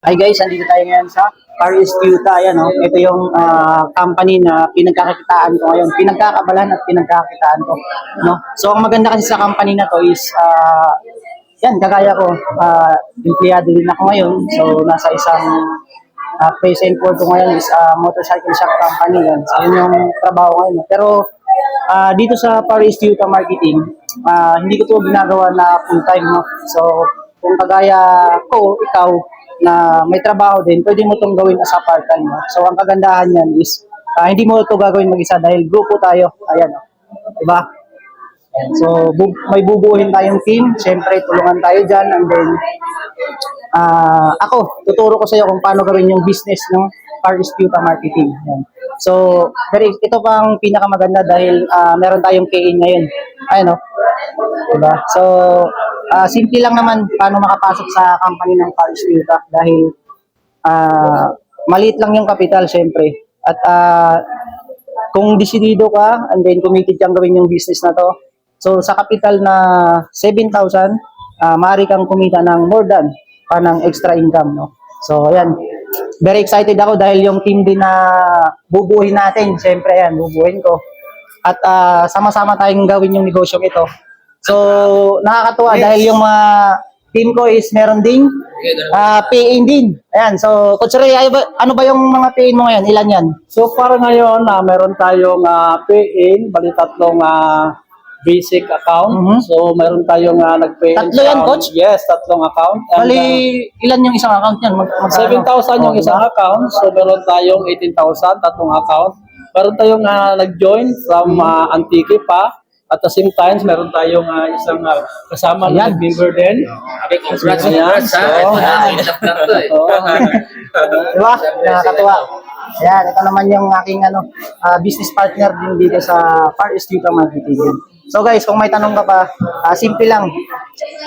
Hi guys, andito tayo ngayon sa Paris Tuta. Ayan, no? Ito yung company na pinagkakakitaan ko ngayon. Pinagkakabalan at pinagkakakitaan ko. No? So, ang maganda kasi sa company na to is, yan, kagaya ko, empleyado din ako ngayon. So, nasa isang present work ko ngayon is motorcycle shop company. Yan. So, yun yung trabaho ngayon. Pero, dito sa Paris Tuta Marketing, hindi ko to ginagawa na full time. No? So, kung kagaya ko, ikaw, na may trabaho din, pwede mo itong gawin as a part-time. No? So, ang kagandahan yan is, hindi mo ito gagawin mag-isa dahil grupo tayo. Ayan, no? Diba? So, may bubuuhin tayong team. Siyempre, tulungan tayo dyan. And then, ako, tuturo ko sa iyo kung paano gawin yung business ng Paris Tuta Marketing. Ayan. So, ito pang pinakamaganda dahil meron tayong KA ngayon. Ayan, no? Diba? So, simple lang naman paano makapasok sa company ng Paris Tuta dahil maliit lang yung capital syempre. At kung desidido ka and then committed kang gawin yung business na to, so sa capital na 7,000, maaari kang kumita ng more than ng extra income. No? So, ayan. Very excited ako dahil yung team din na bubuhin natin, syempre yan, bubuhin ko. At sama-sama tayong gawin yung negosyong ito. So, nakakatuwa dahil yung mga team ko is meron ding PA din. Ayan, so Coach Ray, ano ba yung mga PA mo ngayon? Ilan yan? So para ngayon, meron tayong PA, bali tatlong basic account. So meron tayong nag-PA. Tatlo yan, Coach? Yes, tatlong account. And, Bali, ilan yung isang account yan? 7,000 yung isang account. So meron tayong 18,000, tatlong account. Meron tayong nag-join from Antique pa. At the same time, meron tayong isang kasama na member din. Okay, congrats ha. Diba? Nakakatuwa. Ayan, ito naman yung aking business partner din dito sa Paris Tuta Marketing. So guys, kung may tanong ka pa, simple lang.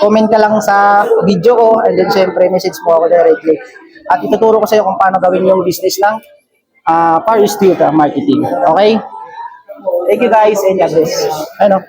Comment ka lang sa video ko and then syempre message mo ako directly. At ituturo ko sa iyo kung paano gawin yung business ng Paris Tuta Marketing. Okay? Thank you guys and God bless. Ano?